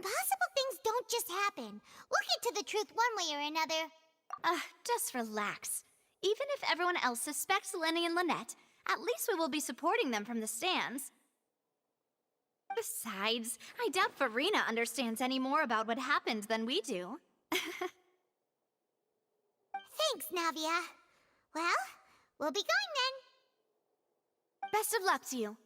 Impossible things don't just happen. We'll get to the truth one way or another. Just relax. Even if everyone else suspects Lyeny and Lynette, at least we will be supporting them from the stands. Besides, I doubt Farina understands any more about what happened than we do. Thanks, Navia. Well, we'll be going then. Best of luck to you.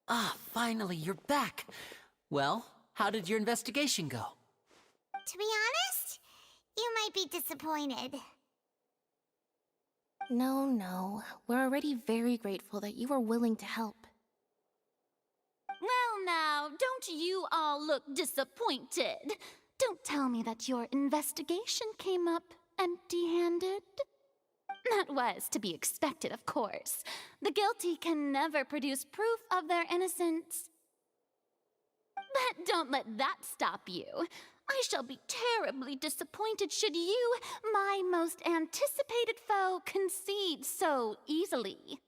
Ah, finally, you're back. Well, how did your investigation go? To be honest, you might be disappointed. No. We're already very grateful that you were willing to help. Well now, don't you all look disappointed? Don't tell me that your investigation came up empty-handed. That was to be expected, of course. The guilty can never produce proof of their innocence. But don't let that stop you. I shall be terribly disappointed should you, my most anticipated foe, concede so easily.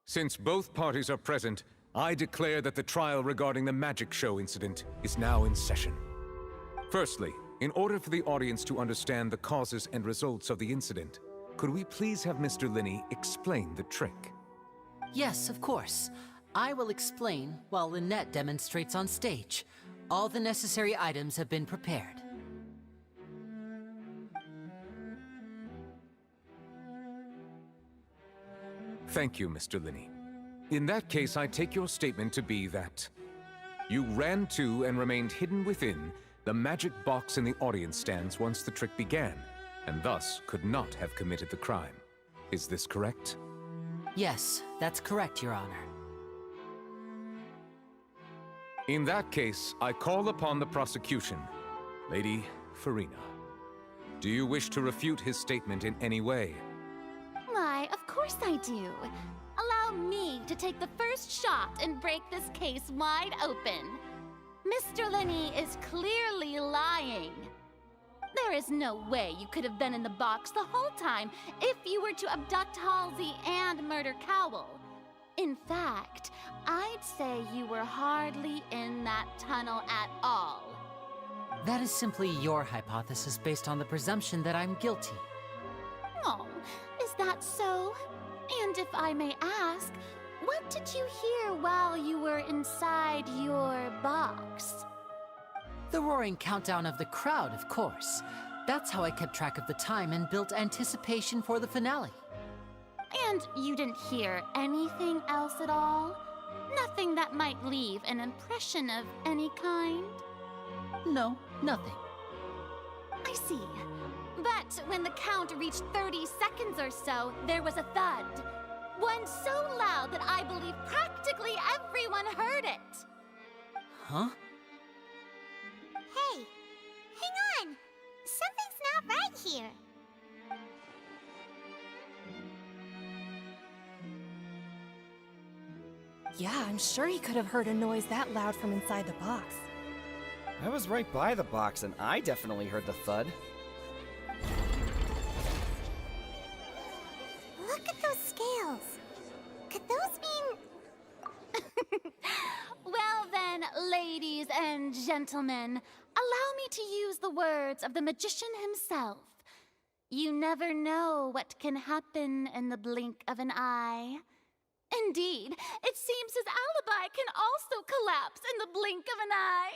Since both parties are present, I declare that the trial regarding the magic show incident is now in session. Firstly, in order for the audience to understand the causes and results of the incident, could we please have Mr. Lyeny explain the trick? Yes, of course. I will explain while Lynette demonstrates on stage. All the necessary items have been prepared. Thank you, Mr. Lyeny. In that case, I take your statement to be that you ran to and remained hidden within the magic box in the audience stands once the trick began, and thus could not have committed the crime. Is this correct? Yes, that's correct, Your Honor. In that case, I call upon the prosecution. Lady Farina, do you wish to refute his statement in any way? Why, of course I do. Allow me to take the first shot and break this case wide open. Mr. Lyeny is clearly lying. There is no way you could have been in the box the whole time if you were to abduct Halsey and murder Cowell. In fact, I'd say you were hardly in that tunnel at all. That is simply your hypothesis based on the presumption that I'm guilty. Oh, is that so? And if I may ask, what did you hear while you were inside your box? The roaring countdown of the crowd, of course. That's how I kept track of the time and built anticipation for the finale. And you didn't hear anything else at all? Nothing that might leave an impression of any kind? No, nothing. I see. But when the count reached 30 seconds or so, there was a thud. One so loud that I believe practically everyone heard it. Huh? Hey, hang on. Something's not right here. Yeah, I'm sure he could have heard a noise that loud from inside the box. I was right by the box and I definitely heard the thud. Look at those scales. Could those mean... Well then, ladies and gentlemen, allow me to use the words of the magician himself. You never know what can happen in the blink of an eye. Indeed, it seems his alibi can also collapse in the blink of an eye.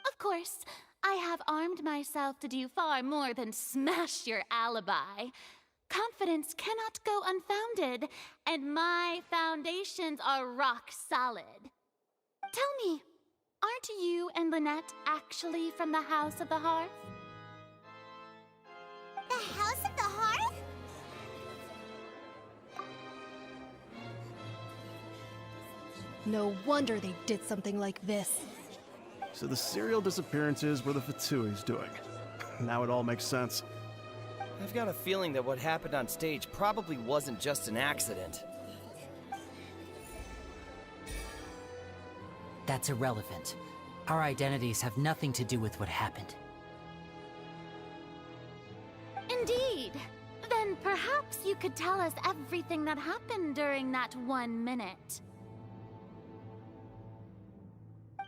Of course, I have armed myself to do far more than smash your alibi. Confidence cannot go unfounded, and my foundations are rock solid. Tell me, aren't you and Lynette actually from the House of the Hearth? The House of the Hearth? No wonder they did something like this. So the serial disappearances were the Fatsui's doing. Now it all makes sense. I've got a feeling that what happened on stage probably wasn't just an accident. That's irrelevant. Our identities have nothing to do with what happened. Indeed. Then perhaps you could tell us everything that happened during that 1 minute.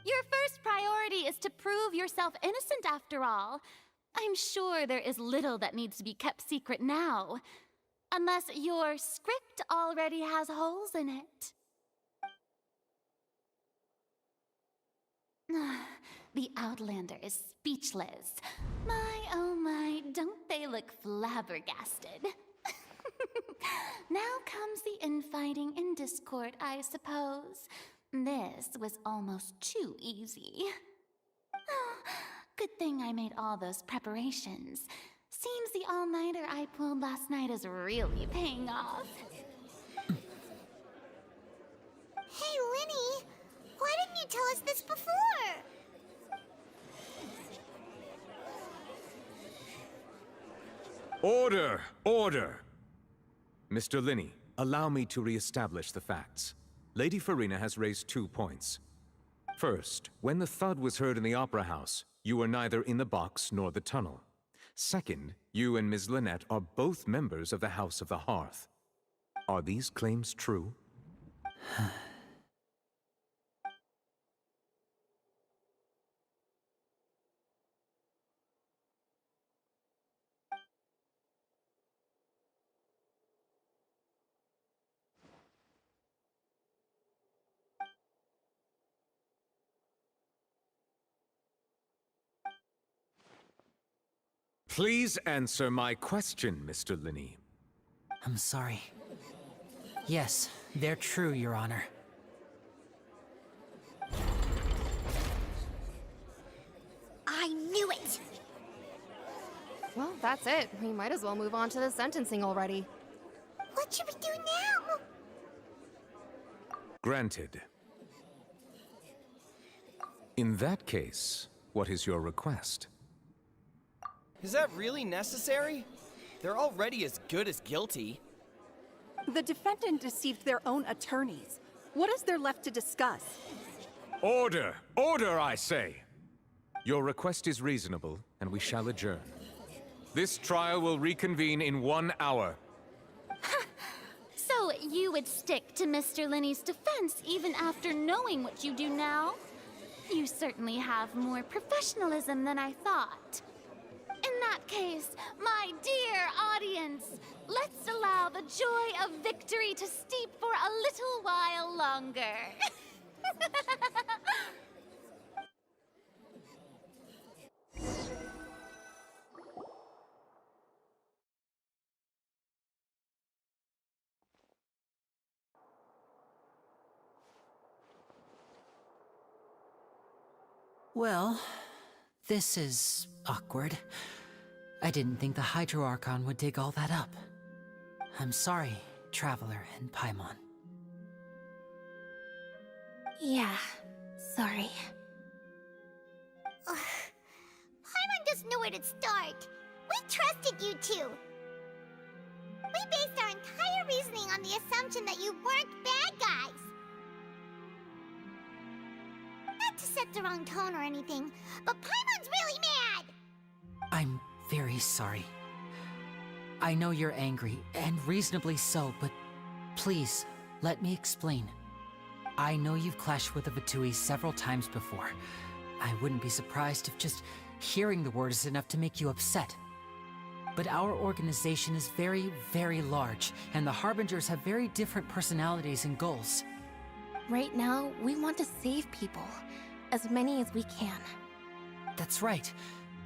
Your first priority is to prove yourself innocent after all. I'm sure there is little that needs to be kept secret now. Unless your script already has holes in it. The Outlander is speechless. My, oh my, don't they look flabbergasted? Now comes the infighting in Discord, I suppose. This was almost too easy. Good thing I made all those preparations. Seems the all-nighter I pulled last night is really paying off. Hey, Lyny, why didn't you tell us this before? Order! Order! Mr. Lyny, allow me to re-establish the facts. Lady Farina has raised 2 points. First, when the thud was heard in the Opera House, you were neither in the box nor the tunnel. Second, you and Ms. Lynette are both members of the House of the Hearth. Are these claims true? Please answer my question, Mr. Lyny. I'm sorry. Yes, they're true, Your Honor. I knew it! Well, that's it. We might as well move on to the sentencing already. What should we do now? Granted. In that case, what is your request? Is that really necessary? They're already as good as guilty. The defendant deceived their own attorneys. What is there left to discuss? Order! Order, I say! Your request is reasonable, and we shall adjourn. This trial will reconvene in 1 hour. So you would stick to Mr. Lyny's defense even after knowing what you do now? You certainly have more professionalism than I thought. In that case, my dear audience, let's allow the joy of victory to steep for a little while longer. Well, this is awkward. I didn't think the Hydro Archon would dig all that up. I'm sorry, Traveler and Paimon. Yeah, sorry. Paimon doesn't know where to start. We trusted you two. We based our entire reasoning on the assumption that you weren't bad guys. Not to set the wrong tone or anything, but Paimon's really mad! I'm very sorry. I know you're angry, and reasonably so, but please, let me explain. I know you've clashed with the Fatui several times before. I wouldn't be surprised if just hearing the word is enough to make you upset. But our organization is very, very large, and the Harbingers have very different personalities and goals. Right now, we want to save people. As many as we can. That's right.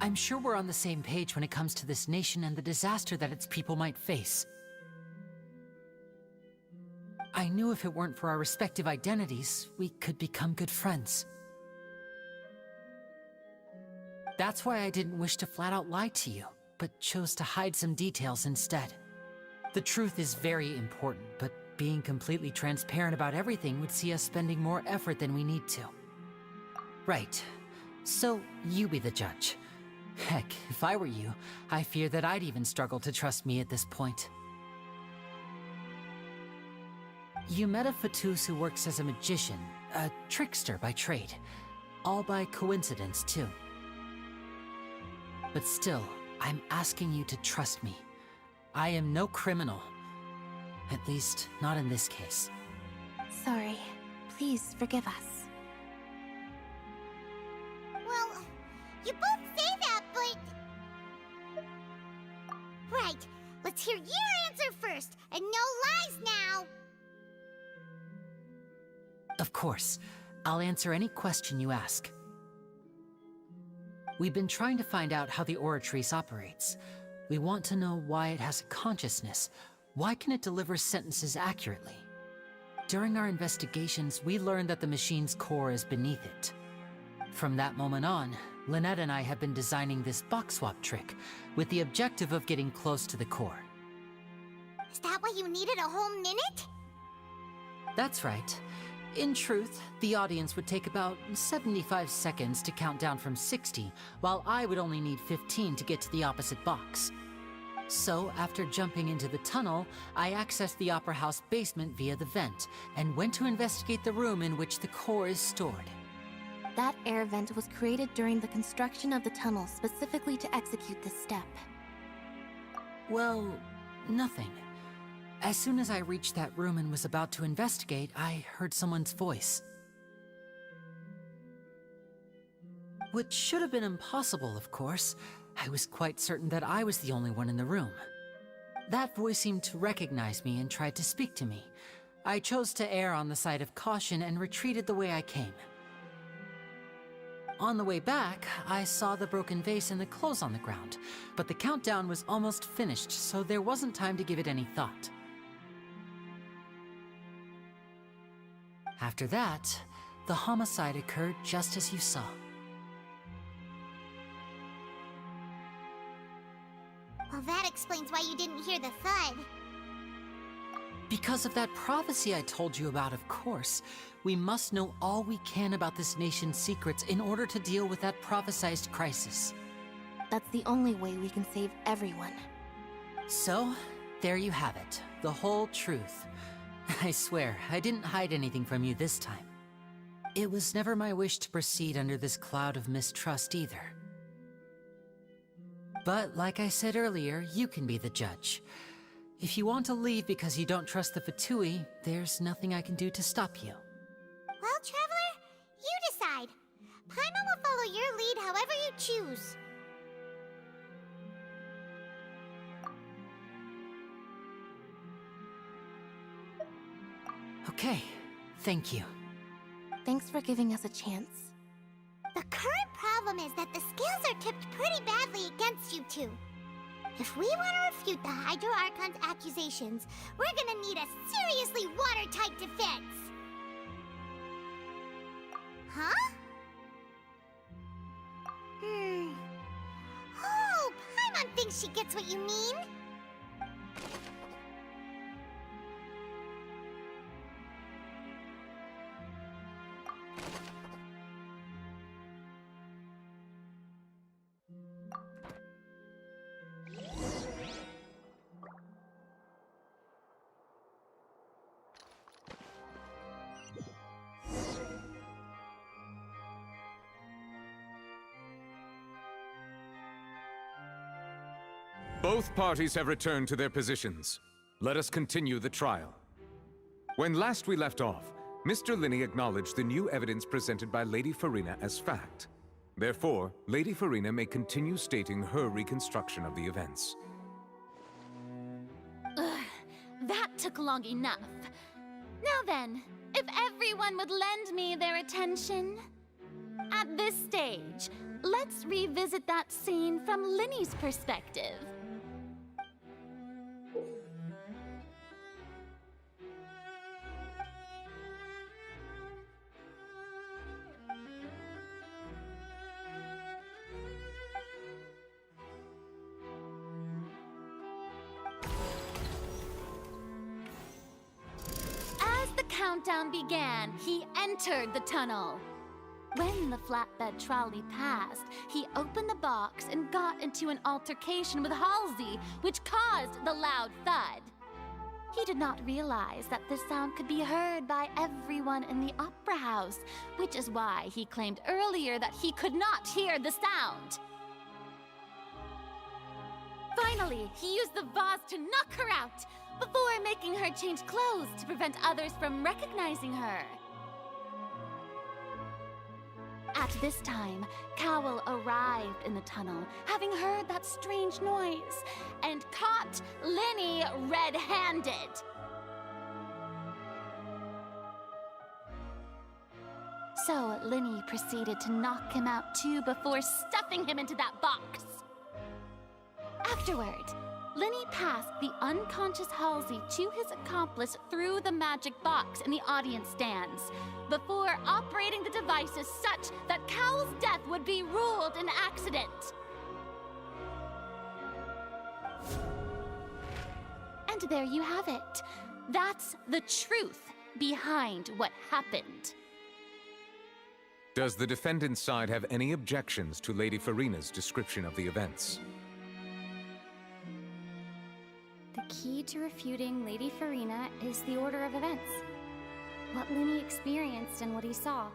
I'm sure we're on the same page when it comes to this nation and the disaster that its people might face. I knew if it weren't for our respective identities, we could become good friends. That's why I didn't wish to flat out lie to you, but chose to hide some details instead. The truth is very important, but being completely transparent about everything would see us spending more effort than we need to. Right. So, you be the judge. Heck, if I were you, I fear that I'd even struggle to trust me at this point. You met a Fatus who works as a magician, a trickster by trade. All by coincidence, too. But still, I'm asking you to trust me. I am no criminal. At least, not in this case. Sorry. Please forgive us. Well, you both say that, but... Right. Let's hear your answer first, and no lies now! Of course. I'll answer any question you ask. We've been trying to find out how the Oratrice operates. We want to know why it has a consciousness. Why can it deliver sentences accurately? During our investigations, we learned that the machine's core is beneath it. From that moment on, Lynette and I have been designing this box swap trick with the objective of getting close to the core. Is that why you needed a whole minute? That's right. In truth, the audience would take about 75 seconds to count down from 60, while I would only need 15 to get to the opposite box. So, after jumping into the tunnel, I accessed the Opera House basement via the vent, and went to investigate the room in which the core is stored. That air vent was created during the construction of the tunnel specifically to execute this step. Well, nothing. As soon as I reached that room and was about to investigate, I heard someone's voice. Which should have been impossible, of course. I was quite certain that I was the only one in the room. That voice seemed to recognize me and tried to speak to me. I chose to err on the side of caution and retreated the way I came. On the way back, I saw the broken vase and the clothes on the ground, but the countdown was almost finished, so there wasn't time to give it any thought. After that, the homicide occurred just as you saw. Well, that explains why you didn't hear the thud. Because of that prophecy I told you about, of course. We must know all we can about this nation's secrets in order to deal with that prophesized crisis. That's the only way we can save everyone. So, there you have it. The whole truth. I swear, I didn't hide anything from you this time. It was never my wish to proceed under this cloud of mistrust either. But, like I said earlier, you can be the judge. If you want to leave because you don't trust the Fatui, there's nothing I can do to stop you. Well, Traveler, you decide. Paimon will follow your lead however you choose. Okay, thank you. Thanks for giving us a chance. The current problem is that the scales are tipped pretty badly against you two. If we want to refute the Hydro Archon's accusations, we're gonna need a seriously watertight defense. Huh? Oh, Paimon thinks she gets what you mean. Both parties have returned to their positions. Let us continue the trial. When last we left off, Mr. Lyeny acknowledged the new evidence presented by Lady Farina as fact. Therefore, Lady Farina may continue stating her reconstruction of the events. That took long enough. Now then, if everyone would lend me their attention. At this stage, let's revisit that scene from Lyney's perspective. Countdown began, he entered the tunnel. When the flatbed trolley passed, he opened the box and got into an altercation with Halsey, which caused the loud thud. He did not realize that this sound could be heard by everyone in the opera house, which is why he claimed earlier that he could not hear the sound. Finally, he used the vase to knock her out, before making her change clothes to prevent others from recognizing her. At this time, Cowell arrived in the tunnel, having heard that strange noise, and caught Lyeny red-handed. So Lyeny proceeded to knock him out too before stuffing him into that box. Afterward, Lyeny passed the unconscious Halsey to his accomplice through the magic box in the audience stands, before operating the devices such that Cowell's death would be ruled an accident. And there you have it. That's the truth behind what happened. Does the defendant's side have any objections to Lady Farina's description of the events? The key to refuting Lady Farina is the order of events. What Lyeny experienced and what he saw.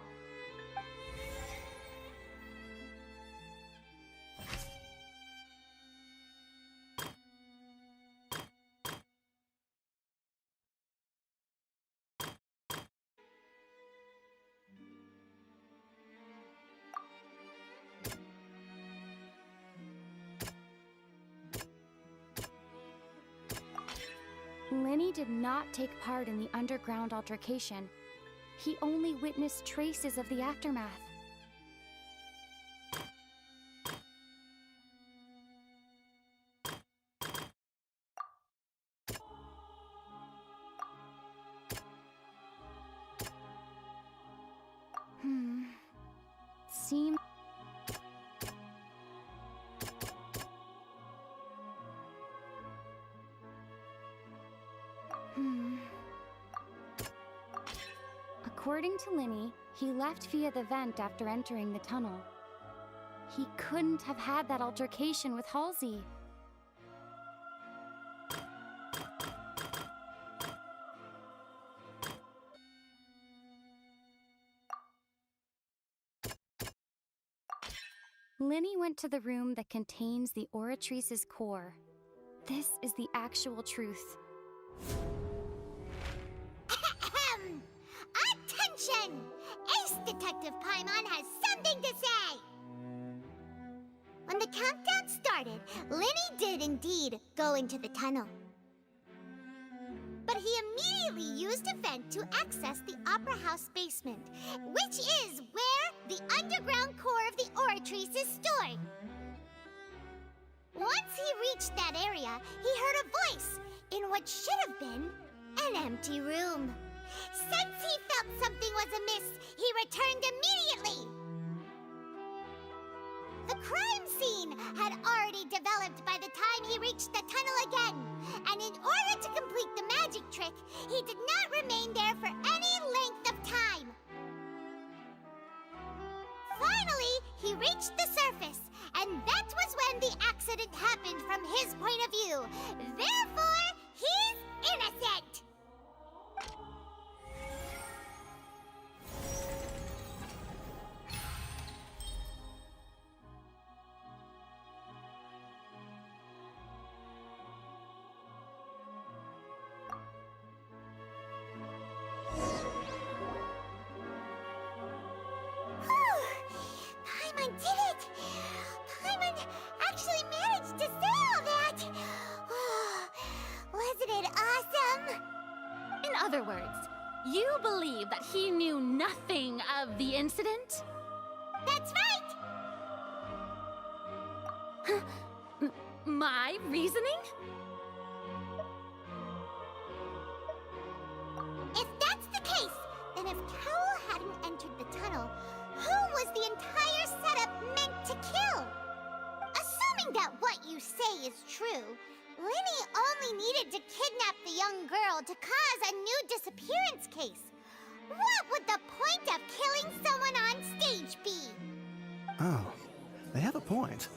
Lyeny did not take part in the underground altercation. He only witnessed traces of the aftermath. Seems... According to Lyeny, he left via the vent after entering the tunnel. He couldn't have had that altercation with Halsey. Lyeny went to the room that contains the Oratrice's core. This is the actual truth. Attention! Ace Detective Paimon has something to say! When the countdown started, Lyeny did indeed go into the tunnel. But he immediately used a vent to access the Opera House basement, which is where the underground core of the Oratrice is stored. Once he reached that area, he heard a voice in what should have been an empty room. Since he felt something was amiss, he returned immediately. The crime scene had already developed by the time he reached the tunnel again, and in order to complete the magic trick, he did not remain there for any length of time. Finally, he reached the surface, and that was when the accident happened from his point of view. Therefore, he's innocent! Paimon did it! Paimon actually managed to say all that! Wasn't it awesome? In other words, you believe that he knew nothing of the incident? That's right! My reasoning? If that's the case, then if Cowell hadn't entered the tunnel, who was the entire setup meant to kill? Assuming that what you say is true, Lyeny only needed to kidnap the young girl to cause a new disappearance case. What would the point of killing someone on stage be? Oh, they have a point.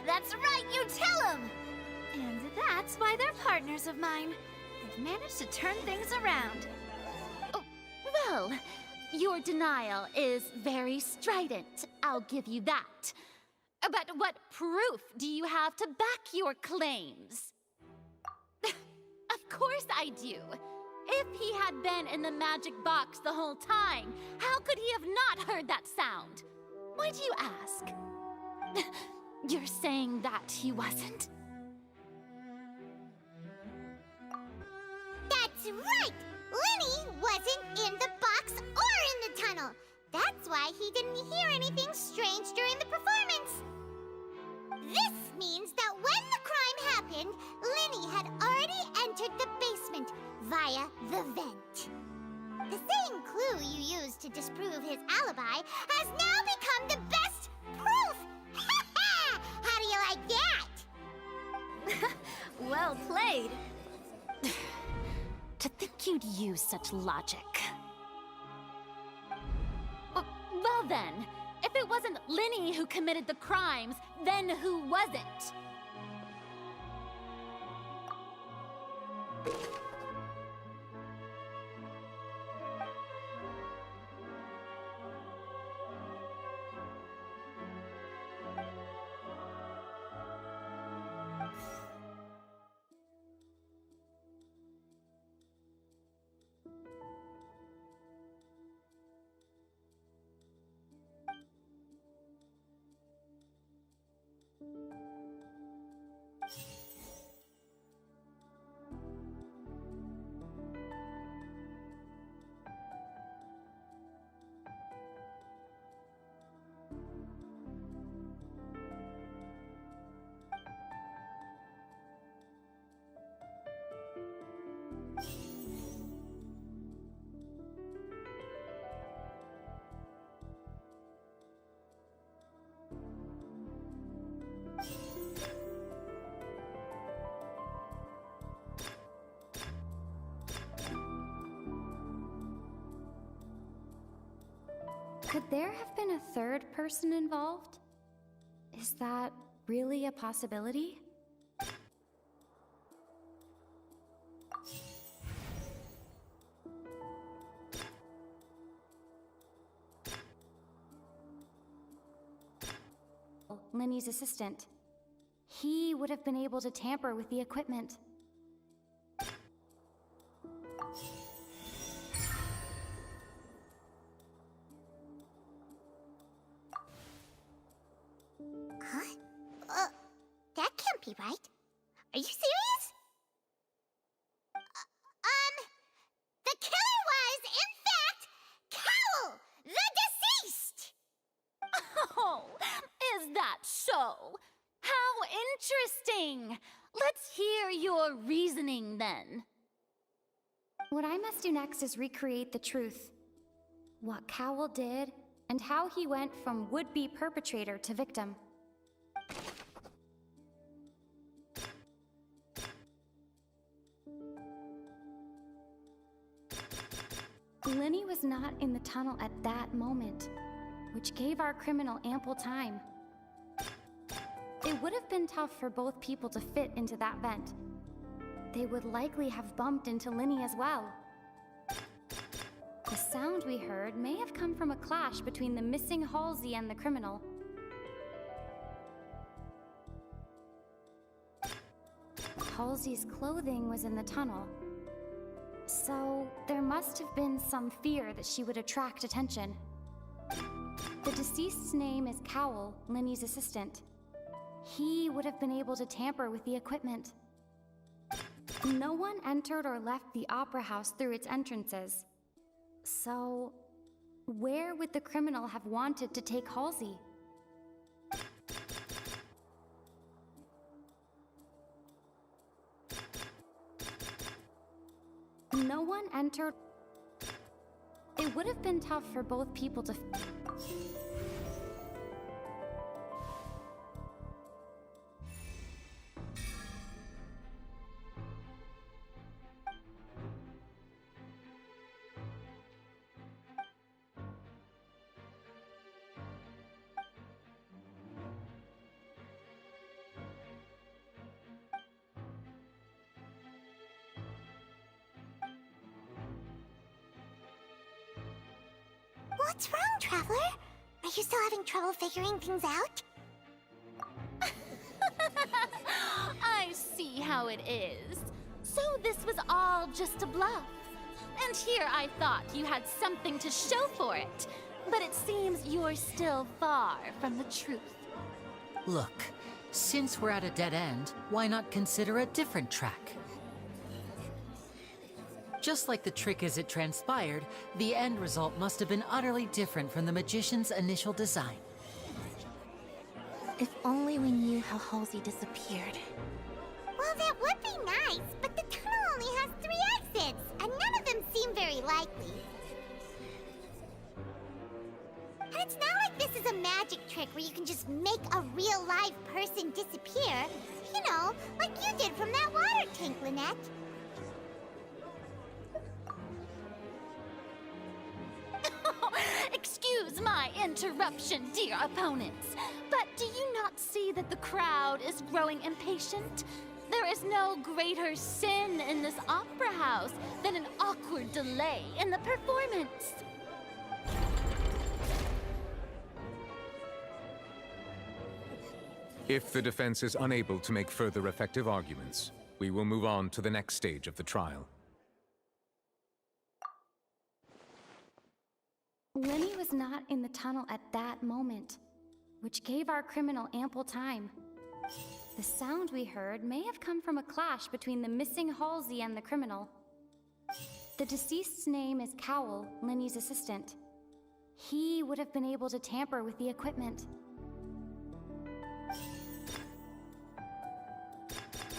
That's right, you tell him! And that's why they're partners of mine. They've managed to turn things around. Oh, well, your denial is very strident, I'll give you that. But what proof do you have to back your claims? Of course I do. If he had been in the magic box the whole time, how could he have not heard that sound? Why do you ask? You're saying that he wasn't? That's right! Lyeny wasn't in the box or in the tunnel. That's why he didn't hear anything strange during the performance. This means that when the crime happened, Lyeny had already entered the basement via the vent. The same clue you used to disprove his alibi has now become the best proof! How do you like that? Well played. To think you'd use such logic. Well then, if it wasn't Lyeny who committed the crimes, then who was it? Could there have been a third person involved? Is that really a possibility? Lyney's assistant. He would have been able to tamper with the equipment. Huh? That can't be right. Are you serious? The killer was, in fact, Cowl, the deceased! Oh, is that so? How interesting! Let's hear your reasoning then. What I must do next is recreate the truth. What Cowl did, and how he went from would-be perpetrator to victim. Lyeny was not in the tunnel at that moment, which gave our criminal ample time. It would have been tough for both people to fit into that vent. They would likely have bumped into Lyeny as well. The sound we heard may have come from a clash between the missing Halsey and the criminal. Halsey's clothing was in the tunnel, so there must have been some fear that she would attract attention. The deceased's name is Cowl, Lyny's assistant. He would have been able to tamper with the equipment. No one entered or left the opera house through its entrances. So, where would the criminal have wanted to take Halsey? No one entered. It would have been tough for both people to. What's wrong, Traveler? Are you still having trouble figuring things out? I see how it is. So this was all just a bluff. And here I thought you had something to show for it. But it seems you're still far from the truth. Look, since we're at a dead end, why not consider a different track? Just like the trick as it transpired, the end result must have been utterly different from the magician's initial design. If only we knew how Halsey disappeared. Well, that would be nice, but the tunnel only has 3 exits, and none of them seem very likely. And it's not like this is a magic trick where you can just make a real live person disappear. You know, like you did from that water tank, Lynette. Excuse my interruption, dear opponents, but do you not see that the crowd is growing impatient? There is no greater sin in this opera house than an awkward delay in the performance. If the defense is unable to make further effective arguments, we will move on to the next stage of the trial. Lyeny was not in the tunnel at that moment, which gave our criminal ample time. The sound we heard may have come from a clash between the missing Halsey and the criminal. The deceased's name is Cowell, Lyney's assistant. He would have been able to tamper with the equipment.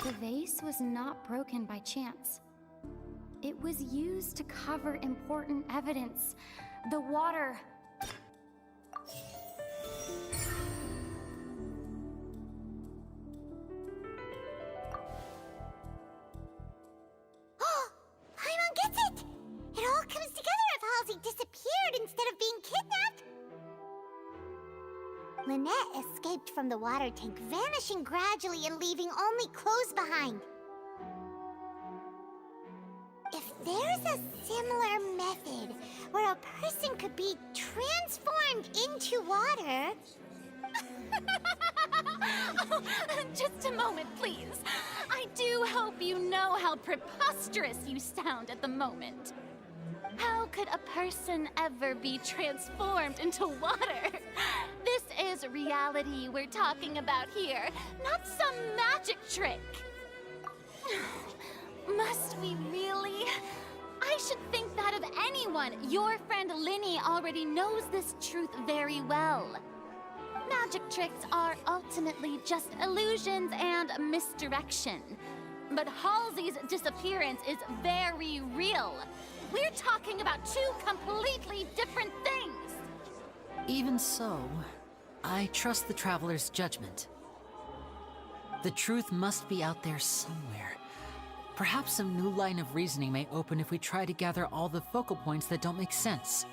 The vase was not broken by chance. It was used to cover important evidence. The water. Oh, Paimon gets it! It all comes together if Halsey disappeared instead of being kidnapped. Lynette escaped from the water tank, vanishing gradually and leaving only clothes behind. If there's a similar method where a person could be transformed into water... Oh, just a moment, please. I do hope you know how preposterous you sound at the moment. How could a person ever be transformed into water? This is reality we're talking about here, not some magic trick. Must we really? I should think that of anyone. Your friend Lyeny already knows this truth very well. Magic tricks are ultimately just illusions and misdirection. But Halsey's disappearance is very real. We're talking about 2 completely different things. Even so, I trust the Traveler's judgment. The truth must be out there somewhere. Perhaps some new line of reasoning may open if we try to gather all the focal points that don't make sense.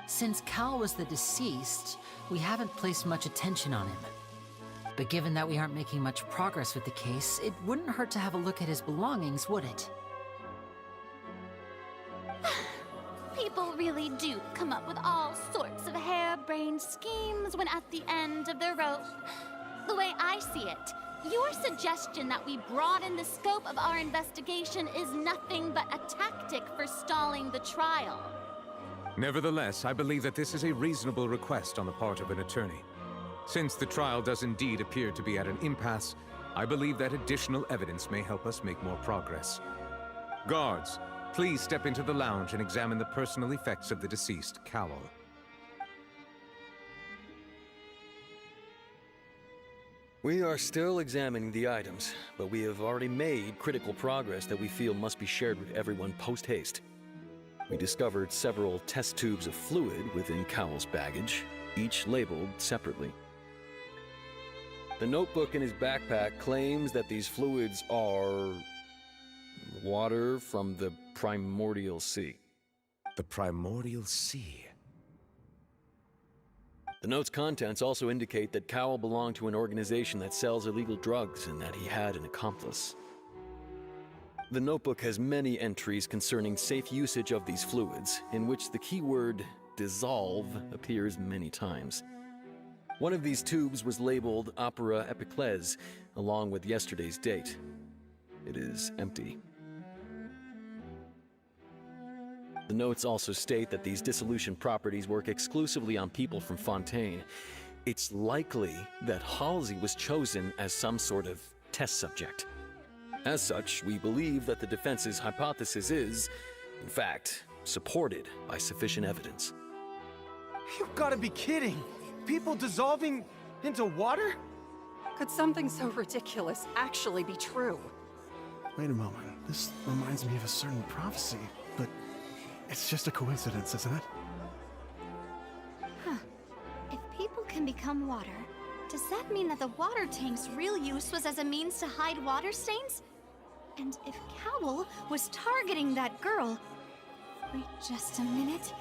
Since Cal was the deceased, we haven't placed much attention on him. But given that we aren't making much progress with the case, it wouldn't hurt to have a look at his belongings, would it? People really do come up with all sorts of harebrained schemes when at the end of their rope. The way I see it, your suggestion that we broaden the scope of our investigation is nothing but a tactic for stalling the trial. Nevertheless, I believe that this is a reasonable request on the part of an attorney. Since the trial does indeed appear to be at an impasse, I believe that additional evidence may help us make more progress. Guards, please step into the lounge and examine the personal effects of the deceased, Cowell. We are still examining the items, but we have already made critical progress that we feel must be shared with everyone post-haste. We discovered several test tubes of fluid within Cowell's baggage, each labeled separately. The notebook in his backpack claims that these fluids are water from the primordial sea. The primordial sea? The note's contents also indicate that Cowell belonged to an organization that sells illegal drugs and that he had an accomplice. The notebook has many entries concerning safe usage of these fluids, in which the keyword dissolve appears many times. One of these tubes was labeled Opera Epiclese, along with yesterday's date. It is empty. The notes also state that these dissolution properties work exclusively on people from Fontaine. It's likely that Halsey was chosen as some sort of test subject. As such, we believe that the defense's hypothesis is, in fact, supported by sufficient evidence. You've gotta be kidding! People dissolving into water? Could something so ridiculous actually be true? Wait a moment. This reminds me of a certain prophecy, but it's just a coincidence, isn't it? Huh. If people can become water, does that mean that the water tank's real use was as a means to hide water stains? And if Cowl was targeting that girl... Wait just a minute.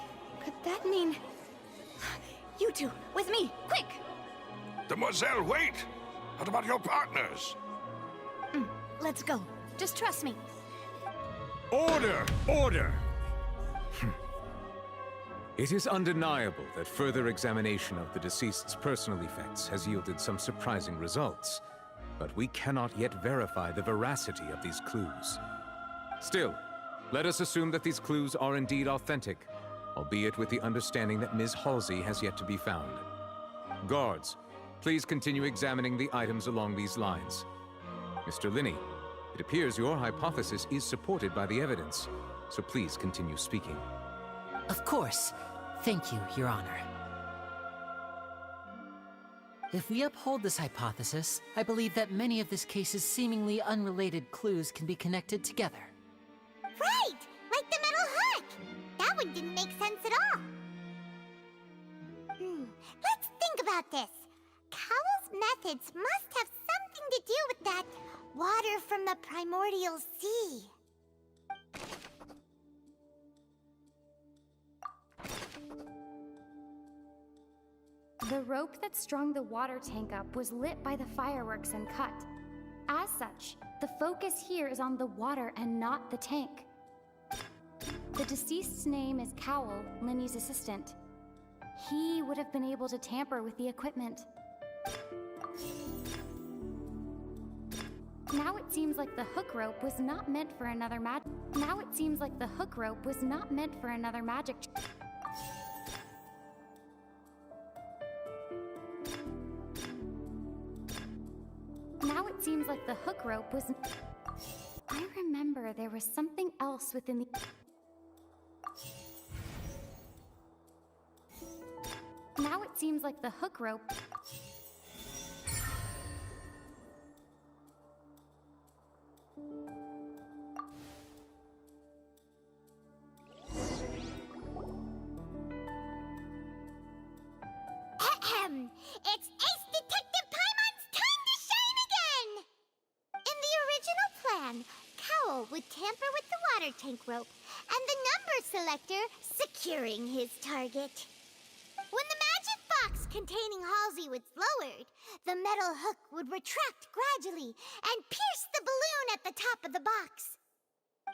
Could that mean... You two, with me, quick! Demoiselle, wait! What about your partners? Let's go. Just trust me. Order! Order! It is undeniable that further examination of the deceased's personal effects has yielded some surprising results, but we cannot yet verify the veracity of these clues. Still, let us assume that these clues are indeed authentic, albeit with the understanding that Ms. Halsey has yet to be found. Guards, please continue examining the items along these lines. Mr. Lyeny, it appears your hypothesis is supported by the evidence, so please continue speaking. Of course. Thank you, Your Honor. If we uphold this hypothesis, I believe that many of this case's seemingly unrelated clues can be connected together. Right! Like the metal hook! That one didn't make sense at all. Let's think about this. Cowell's methods must have something to do with that water from the primordial sea. The rope that strung the water tank up was lit by the fireworks and cut. As such, the focus here is on the water and not the tank. The deceased's name is Cowell, Lyny's assistant. He would have been able to tamper with the equipment. Now it seems like the hook rope was not meant for another magic. Now it seems like the hook rope was not meant for another magic. Now it seems like the hook rope was... I remember there was something else within the... Now it seems like the hook rope... It's Ace Detective Paimon's time to shine again! In the original plan, Cowell would tamper with the water tank rope and the number selector securing his target. When the magic box containing Halsey was lowered, the metal hook would retract gradually and pierce the balloon at the top of the box.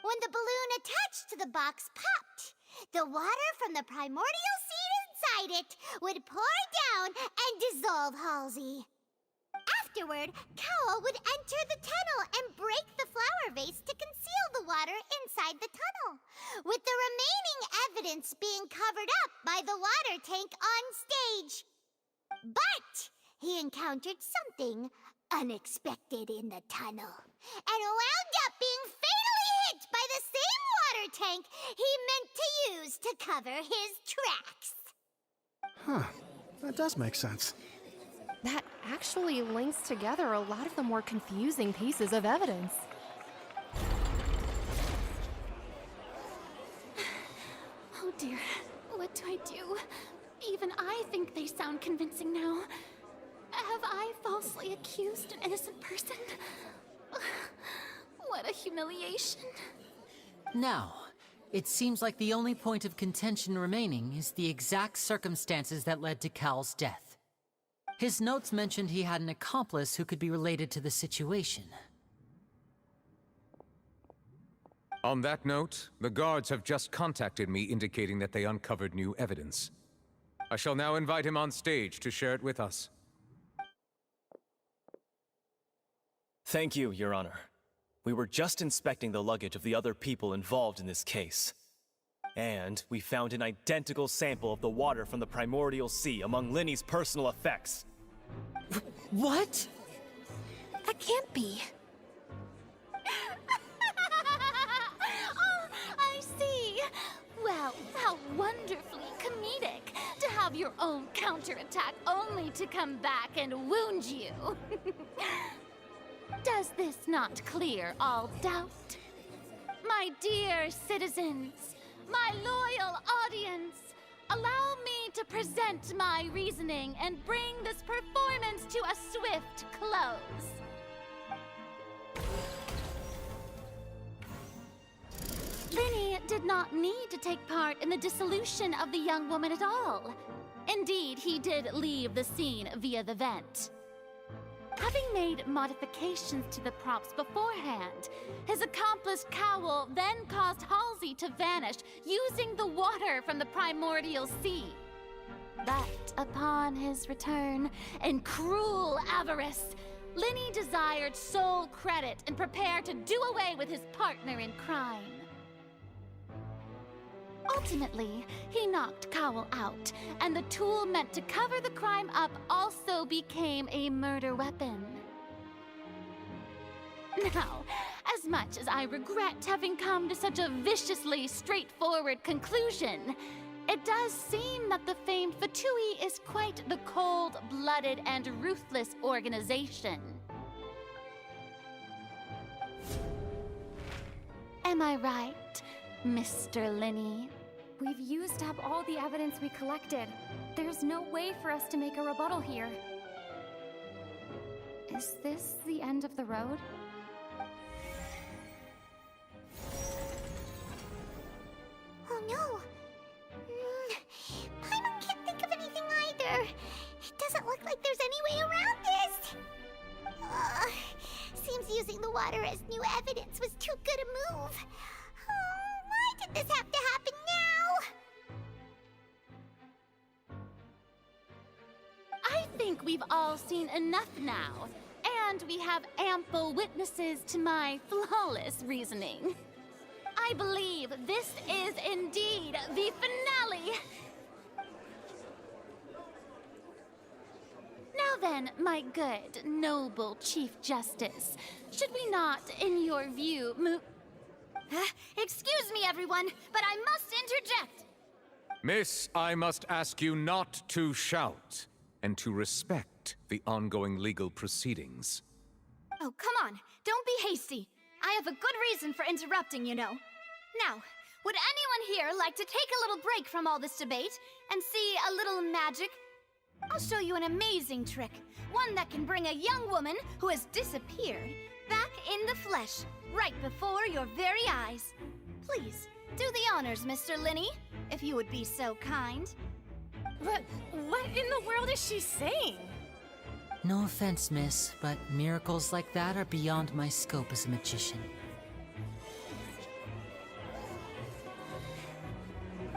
When the balloon attached to the box popped, the water from the primordial seed inside it would pour down and dissolve Halsey. Afterward, Cowell would enter the tunnel and break the flower vase to conceal the water inside the tunnel, with the remaining evidence being covered up by the water tank on stage. But he encountered something unexpected in the tunnel, and wound up being fatally hit by the same water tank he meant to use to cover his tracks. Huh. That does make sense. That actually links together a lot of the more confusing pieces of evidence. Oh dear, what do I do? Even I think they sound convincing now. Have I falsely accused an innocent person? What a humiliation. Now, it seems like the only point of contention remaining is the exact circumstances that led to Cal's death. His notes mentioned he had an accomplice who could be related to the situation. On that note, the guards have just contacted me indicating that they uncovered new evidence. I shall now invite him on stage to share it with us. Thank you, Your Honor. We were just inspecting the luggage of the other people involved in this case. And we found an identical sample of the water from the Primordial Sea among Lyney's personal effects. What? That can't be. Oh, I see. Well, how wonderfully comedic to have your own counterattack only to come back and wound you. Does this not clear all doubt? My dear citizens, my loyal audience, allow me to present my reasoning and bring this performance to a swift close. Lyeny did not need to take part in the dissolution of the young woman at all. Indeed, he did leave the scene via the vent. Having made modifications to the props beforehand, his accomplice Cowl then caused Halsey to vanish using the water from the Primordial Sea. But upon his return, in cruel avarice, Lyeny desired sole credit and prepared to do away with his partner in crime. Ultimately, he knocked Cowl out, and the tool meant to cover the crime up also became a murder weapon. Now, as much as I regret having come to such a viciously straightforward conclusion, it does seem that the famed Fatui is quite the cold-blooded and ruthless organization. Am I right, Mr. Lyeny? We've used up all the evidence we collected. There's no way for us to make a rebuttal here. Is this the end of the road? Oh no! Paimon can't think of anything either. It doesn't look like there's any way around this. Seems using the water as new evidence was too good a move. Why did this have to happen now? I think we've all seen enough now, and we have ample witnesses to my flawless reasoning. I believe this is indeed the finale. Now then, my good, noble Chief Justice, should we not, in your view, move... Excuse me, everyone, but I must interject. Miss, I must ask you not to shout, and to respect the ongoing legal proceedings. Oh, come on. Don't be hasty. I have a good reason for interrupting, you know. Now, would anyone here like to take a little break from all this debate and see a little magic? I'll show you an amazing trick. One that can bring a young woman who has disappeared back in the flesh, right before your very eyes. Please, do the honors, Mr. Lyeny, if you would be so kind. But what in the world is she saying? No offense, miss, but miracles like that are beyond my scope as a magician.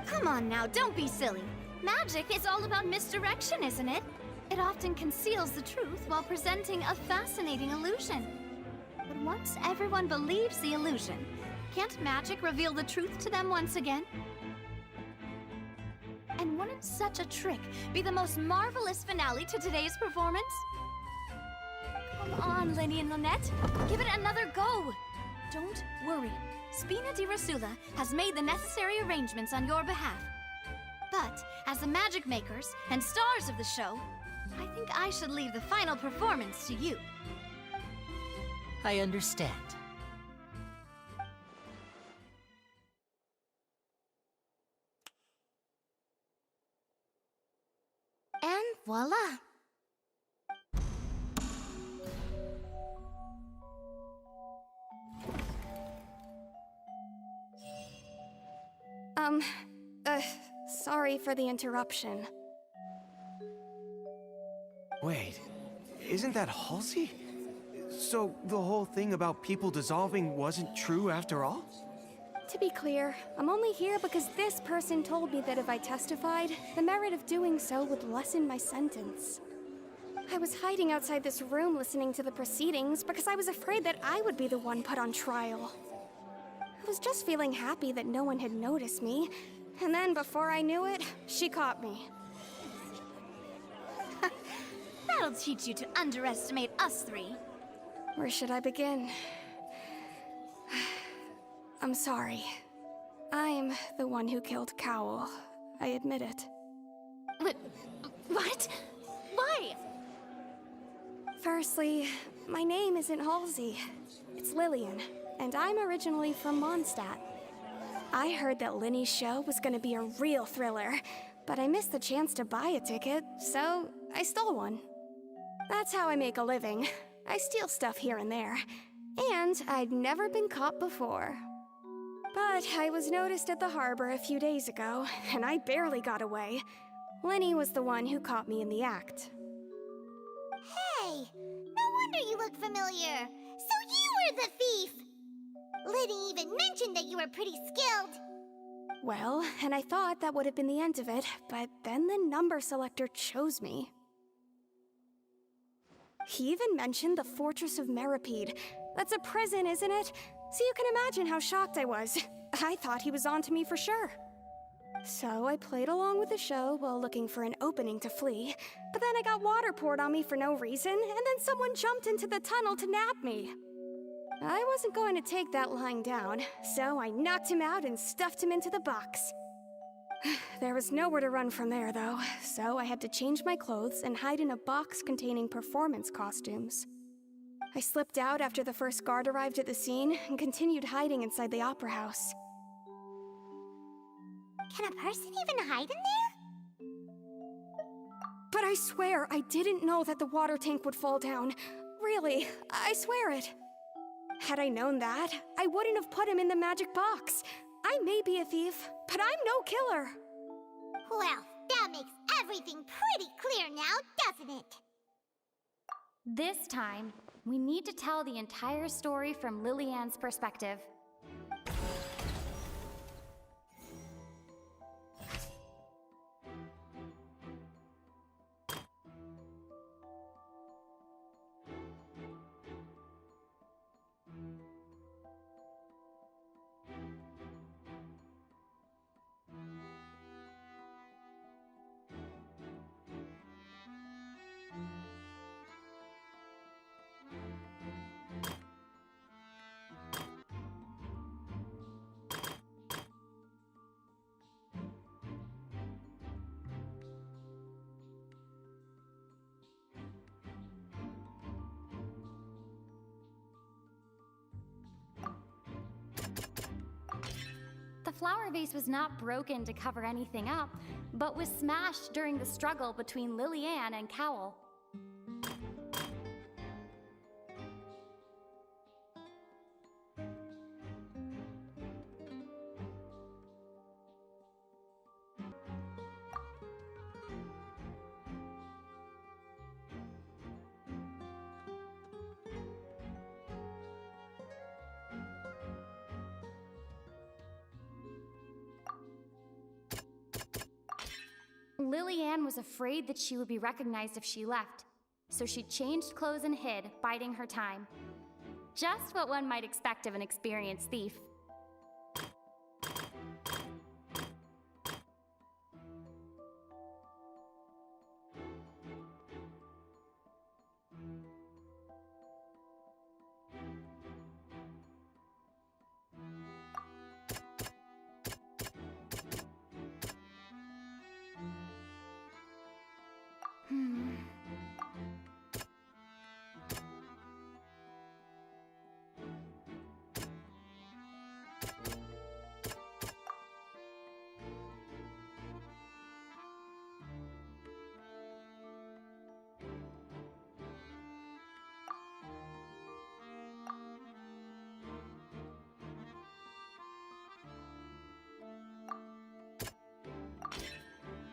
Come on now, don't be silly. Magic is all about misdirection, isn't it? It often conceals the truth while presenting a fascinating illusion. But once everyone believes the illusion, can't magic reveal the truth to them once again? And wouldn't such a trick be the most marvelous finale to today's performance? Come on, Lyeny and Lynette. Give it another go. Don't worry. Spina di Rasula has made the necessary arrangements on your behalf. But, as the magic makers and stars of the show, I think I should leave the final performance to you. I understand. And voila! Sorry for the interruption. Wait, isn't that Halsey? So the whole thing about people dissolving wasn't true after all? be clear, I'm only here because this person told me that if I testified, the merit of doing so would lessen my sentence. I was hiding outside this room listening to the proceedings because I was afraid that I would be the one put on trial. I was just feeling happy that no one had noticed me, and then before I knew it, she caught me. That'll teach you to underestimate us three. Where should I begin? I'm sorry. I'm the one who killed Cowl. I admit it. What? Why? Firstly, my name isn't Halsey. It's Lillian, and I'm originally from Mondstadt. I heard that Lyney's show was gonna be a real thriller, but I missed the chance to buy a ticket, so I stole one. That's how I make a living. I steal stuff here and there. And I'd never been caught before. But I was noticed at the harbor a few days ago, and I barely got away. Lyeny was the one who caught me in the act. Hey, no wonder you look familiar. So you were the thief! Lyeny even mentioned that you were pretty skilled. Well, and I thought that would have been the end of it, but then the number selector chose me. He even mentioned the Fortress of Meripede. That's a prison, isn't it? So you can imagine how shocked I was. I thought he was onto me for sure. So I played along with the show while looking for an opening to flee, but then I got water poured on me for no reason, and then someone jumped into the tunnel to nab me. I wasn't going to take that lying down, so I knocked him out and stuffed him into the box. There was nowhere to run from there, though, so I had to change my clothes and hide in a box containing performance costumes. I slipped out after the first guard arrived at the scene and continued hiding inside the opera house. Can a person even hide in there? But I swear I didn't know that the water tank would fall down. Really, I swear it. Had I known that, I wouldn't have put him in the magic box. I may be a thief, but I'm no killer. Well, that makes everything pretty clear now, doesn't it? This time, we need to tell the entire story from Lillian's perspective. The flower vase was not broken to cover anything up, but was smashed during the struggle between Lillian and Cowl. Lillian was afraid that she would be recognized if she left, so she changed clothes and hid, biding her time. Just what one might expect of an experienced thief.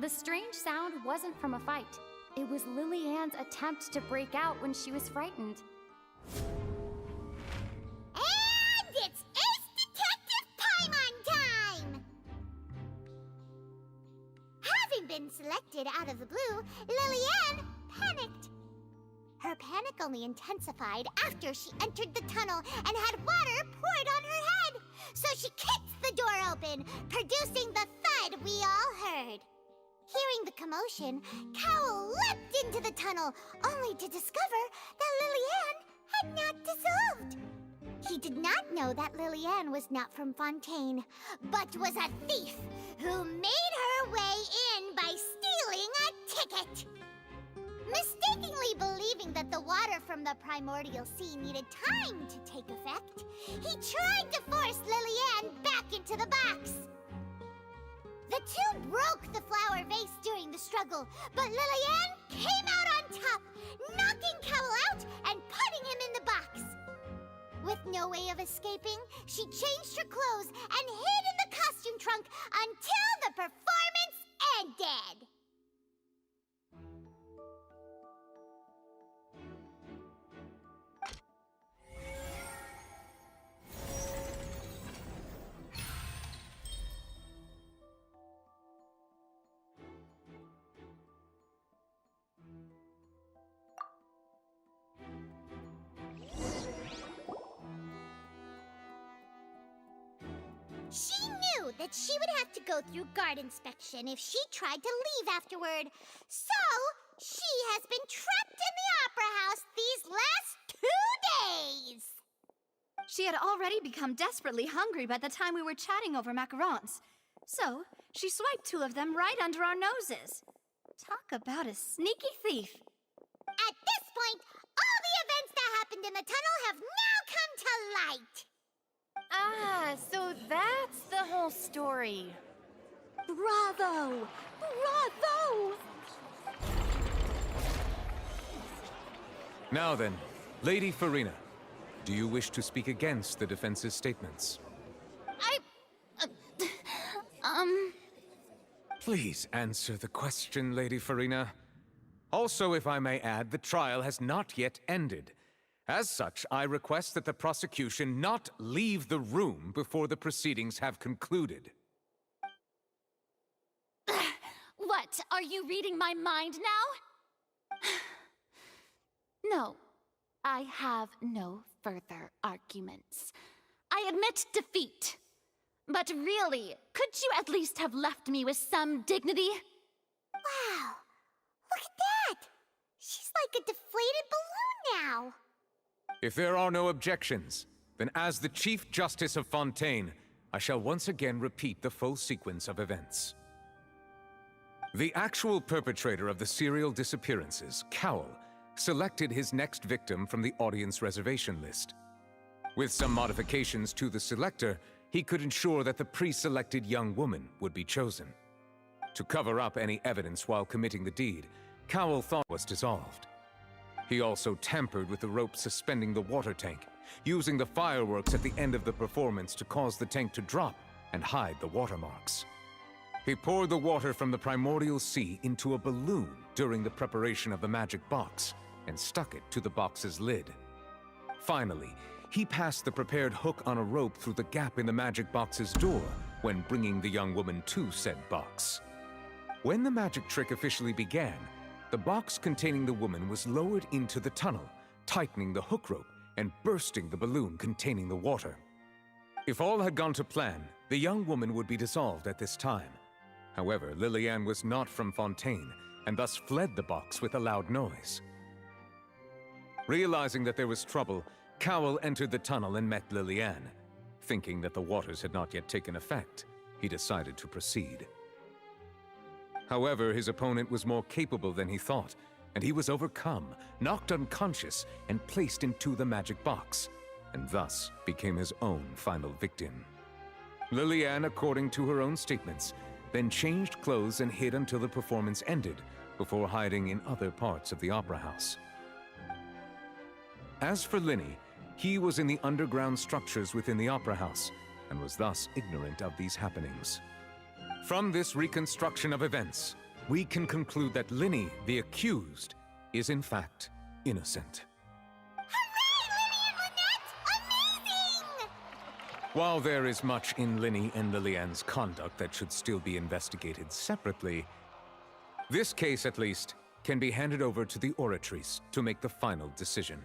The strange sound wasn't from a fight. It was Lillian's attempt to break out when she was frightened. And it's Ace Detective time on erupted out of the blue, Lyeny panicked. Her panic only intensified after she entered the tunnel and had water poured on her head. So she kicked the door open, producing the thud we all heard. Hearing the commotion, Cowell leapt into the tunnel, only to discover that Lyeny had not dissolved. He did not know that Lyeny was not from Fontaine, but was a thief who made her way in by stealing a ticket. Mistakenly believing that the water from the primordial sea needed time to take effect, he tried to force Lyeny back into the box. The two broke the flower vase during the struggle, but Lyeny came out on top, knocking Cowell out and putting him in the box. With no way of escaping, she changed her clothes and hid in the costume trunk until the performance ended. She knew that she would have to go through guard inspection if she tried to leave afterward. So, she has been trapped in the Opera House these last 2 days. She had already become desperately hungry by the time we were chatting over macarons. So, she swiped 2 of them right under our noses. Talk about a sneaky thief. At this point, all the events that happened in the tunnel have now come to light. Ah, so that's the whole story. Bravo! Bravo! Now then, Lady Farina, do you wish to speak against the defense's statements? Please answer the question, Lady Farina. Also, if I may add, the trial has not yet ended. As such, I request that the prosecution not leave the room before the proceedings have concluded. What? Are you reading my mind now? No, I have no further arguments. I admit defeat. But really, could you at least have left me with some dignity? Wow, look at that! She's like a deflated balloon now. If there are no objections, then as the Chief Justice of Fontaine, I shall once again repeat the full sequence of events. The actual perpetrator of the serial disappearances, Cowell, selected his next victim from the audience reservation list. With some modifications to the selector, he could ensure that the pre-selected young woman would be chosen. To cover up any evidence while committing the deed, Cowell thought was dissolved. He also tampered with the rope suspending the water tank, using the fireworks at the end of the performance to cause the tank to drop and hide the watermarks. He poured the water from the primordial sea into a balloon during the preparation of the magic box and stuck it to the box's lid. Finally, he passed the prepared hook on a rope through the gap in the magic box's door when bringing the young woman to said box. When the magic trick officially began, the box containing the woman was lowered into the tunnel, tightening the hook rope and bursting the balloon containing the water. If all had gone to plan, the young woman would be dissolved at this time. However, Lyeny was not from Fontaine and thus fled the box with a loud noise. Realizing that there was trouble, Cowell entered the tunnel and met Lyeny. Thinking that the waters had not yet taken effect, he decided to proceed. However, his opponent was more capable than he thought, and he was overcome, knocked unconscious, and placed into the magic box, and thus became his own final victim. Lyeny, according to her own statements, then changed clothes and hid until the performance ended, before hiding in other parts of the opera house. As for Lyeny, he was in the underground structures within the opera house, and was thus ignorant of these happenings. From this reconstruction of events, we can conclude that Lyeny, the accused, is in fact innocent. While there is much in Lyeny and Lillian's conduct that should still be investigated separately, This case, at least, can be handed over to the Oratories to make the final decision.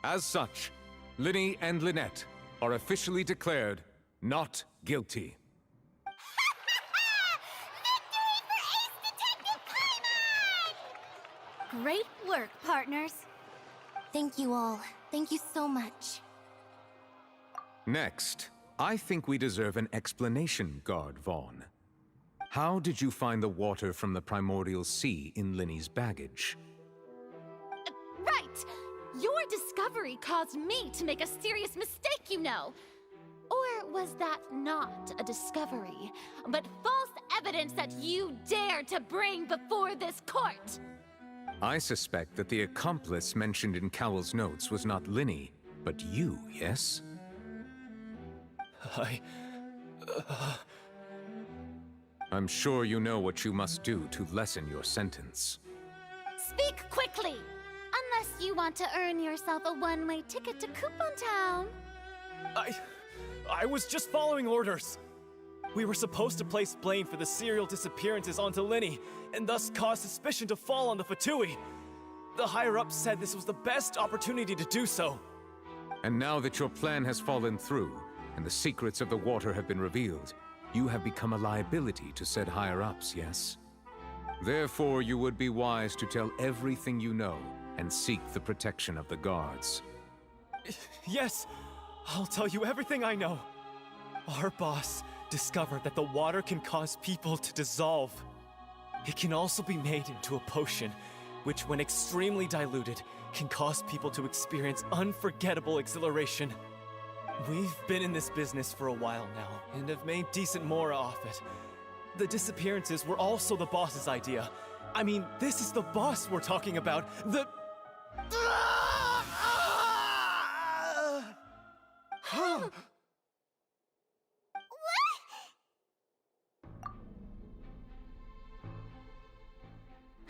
As such, Lyeny and Lynette are officially declared not guilty. Great work, partners. Thank you all. Thank you so much. Next, I think we deserve an explanation, Guard Vaughn. How did you find the water from the primordial sea in Lyney's baggage? Right! Your discovery caused me to make a serious mistake, you know. Or was that not a discovery, but false evidence that you dared to bring before this court? I suspect that the accomplice mentioned in Cowell's notes was not Lyeny, but you, yes? I'm sure you know what you must do to lessen your sentence. Speak quickly! Unless you want to earn yourself a one-way ticket to Coupon Town. I was just following orders. We were supposed to place blame for the serial disappearances onto Lyeny, and thus cause suspicion to fall on the Fatui. The higher-ups said this was the best opportunity to do so. And now that your plan has fallen through, and the secrets of the water have been revealed, you have become a liability to said higher-ups, yes? Therefore, you would be wise to tell everything you know, and seek the protection of the guards. Yes, I'll tell you everything I know. Our boss discovered that the water can cause people to dissolve. It can also be made into a potion, which when extremely diluted, can cause people to experience unforgettable exhilaration. We've been in this business for a while now, and have made decent mora off it. The disappearances were also the boss's idea. I mean, this is the boss we're talking about.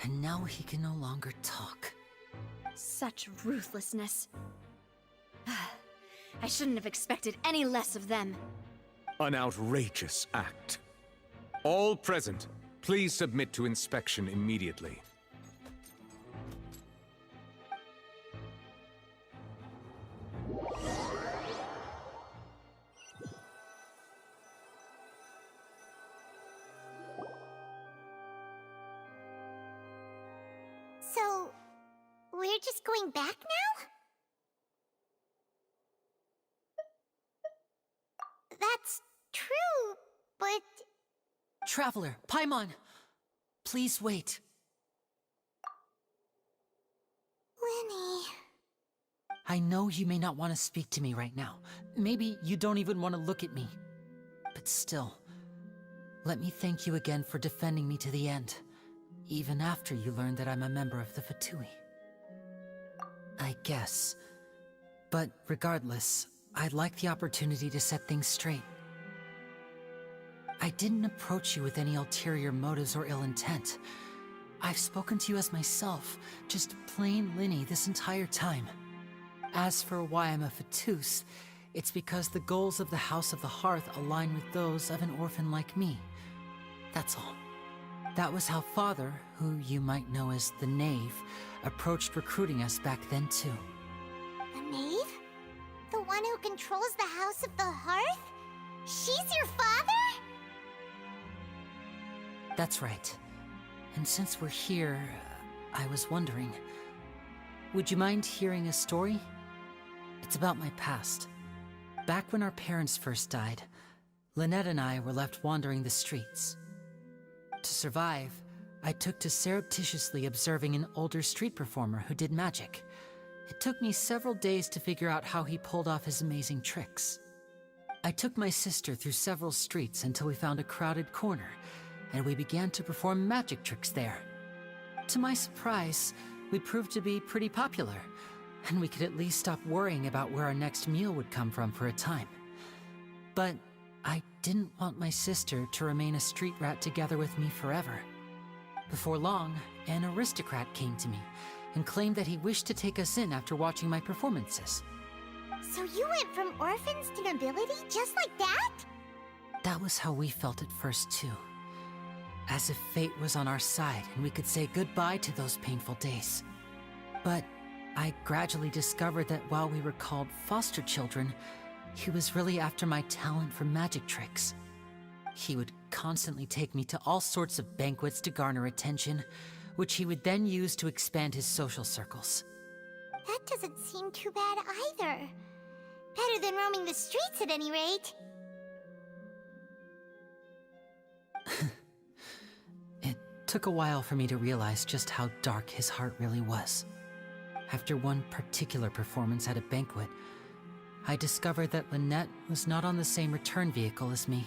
And now he can no longer talk. Such ruthlessness. I shouldn't have expected any less of them. An outrageous act. All present, please submit to inspection immediately. So, we're just going back now? That's true, but... Traveler, Paimon! Please wait. Lyeny... I know you may not want to speak to me right now. Maybe you don't even want to look at me. But still, let me thank you again for defending me to the end. Even after you learned that I'm a member of the Fatui. I guess. But regardless, I'd like the opportunity to set things straight. I didn't approach you with any ulterior motives or ill intent. I've spoken to you as myself, just plain Lyeny this entire time. As for why I'm a Fatus, it's because the goals of the House of the Hearth align with those of an orphan like me. That's all. That was how Father, who you might know as the Knave, approached recruiting us back then too. The Knave? The one who controls the House of the Hearth? She's your father? That's right. And since we're here, I was wondering, would you mind hearing a story? It's about my past. Back when our parents first died, Lynette and I were left wandering the streets. To survive, I took to surreptitiously observing an older street performer who did magic. It took me several days to figure out how he pulled off his amazing tricks. I took my sister through several streets until we found a crowded corner, and we began to perform magic tricks there. To my surprise, we proved to be pretty popular, and we could at least stop worrying about where our next meal would come from for a time. But I didn't want my sister to remain a street rat together with me forever. Before long, an aristocrat came to me and claimed that he wished to take us in after watching my performances. So you went from orphans to nobility just like that? That was how we felt at first, too. As if fate was on our side and we could say goodbye to those painful days. But I gradually discovered that while we were called foster children, he was really after my talent for magic tricks. He would constantly take me to all sorts of banquets to garner attention, which he would then use to expand his social circles. That doesn't seem too bad either. Better than roaming the streets at any rate. It took a while for me to realize just how dark his heart really was. After one particular performance at a banquet, I discovered that Lynette was not on the same return vehicle as me.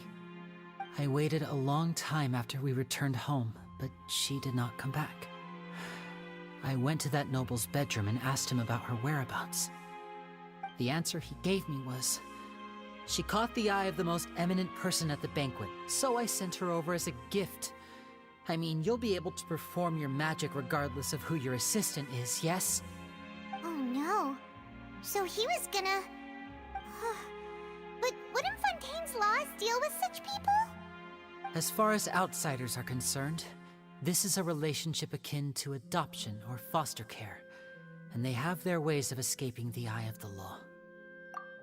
I waited a long time after we returned home, but she did not come back. I went to that noble's bedroom and asked him about her whereabouts. The answer he gave me was, she caught the eye of the most eminent person at the banquet, so I sent her over as a gift. I mean, you'll be able to perform your magic regardless of who your assistant is, yes? Oh no. So he was gonna... But wouldn't Fontaine's laws deal with such people? As far as outsiders are concerned, this is a relationship akin to adoption or foster care, and they have their ways of escaping the eye of the law.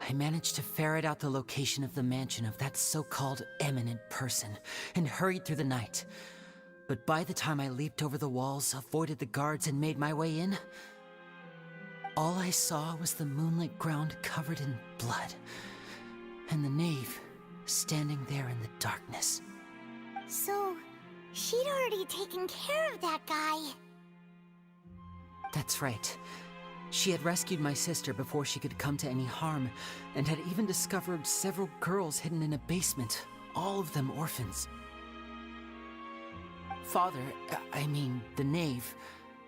I managed to ferret out the location of the mansion of that so-called eminent person and hurried through the night. But by the time I leaped over the walls, avoided the guards, and made my way in, all I saw was the moonlit ground covered in blood, and the knave standing there in the darkness. So, she'd already taken care of that guy. That's right. She had rescued my sister before she could come to any harm, and had even discovered several girls hidden in a basement, all of them orphans. Father, I mean, the knave,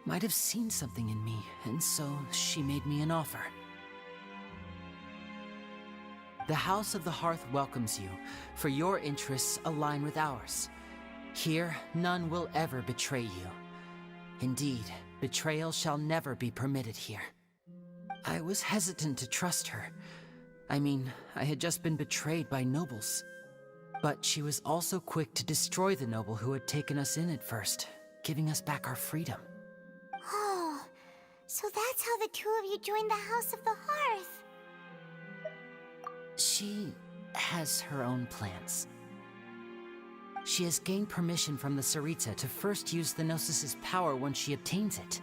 might have seen something in me, and so she made me an offer. The House of the Hearth welcomes you, for your interests align with ours. Here, none will ever betray you. Indeed, betrayal shall never be permitted here. I was hesitant to trust her. I mean, I had just been betrayed by nobles. But she was also quick to destroy the noble who had taken us in at first, giving us back our freedom. Oh, so that's how the two of you joined the House of the Hearth. She has her own plans. She has gained permission from the Tsaritsa to first use the Gnosis' power once she obtains it.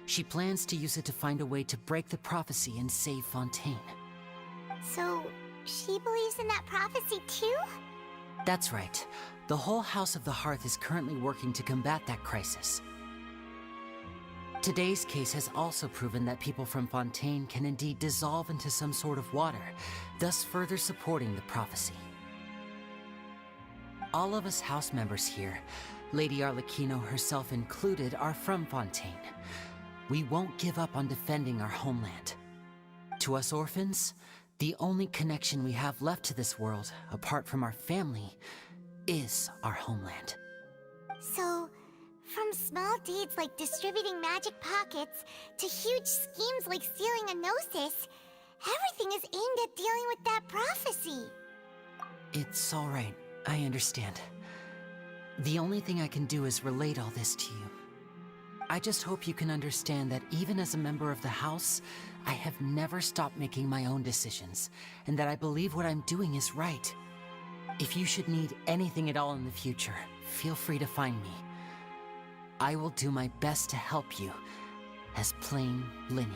She plans to use it to find a way to break the prophecy and save Fontaine. So, she believes in that prophecy too? That's right. The whole House of the Hearth is currently working to combat that crisis. Today's case has also proven that people from Fontaine can indeed dissolve into some sort of water, thus further supporting the prophecy. All of us house members here, Lady Arlecchino herself included, are from Fontaine. We won't give up on defending our homeland. To us orphans, the only connection we have left to this world, apart from our family, is our homeland. So, from small deeds like distributing magic pockets to huge schemes like stealing a Gnosis, everything is aimed at dealing with that prophecy. It's all right. I understand. The only thing I can do is relate all this to you. I just hope you can understand that even as a member of the House, I have never stopped making my own decisions, and that I believe what I'm doing is right. If you should need anything at all in the future, feel free to find me. I will do my best to help you, as plain Lyeny.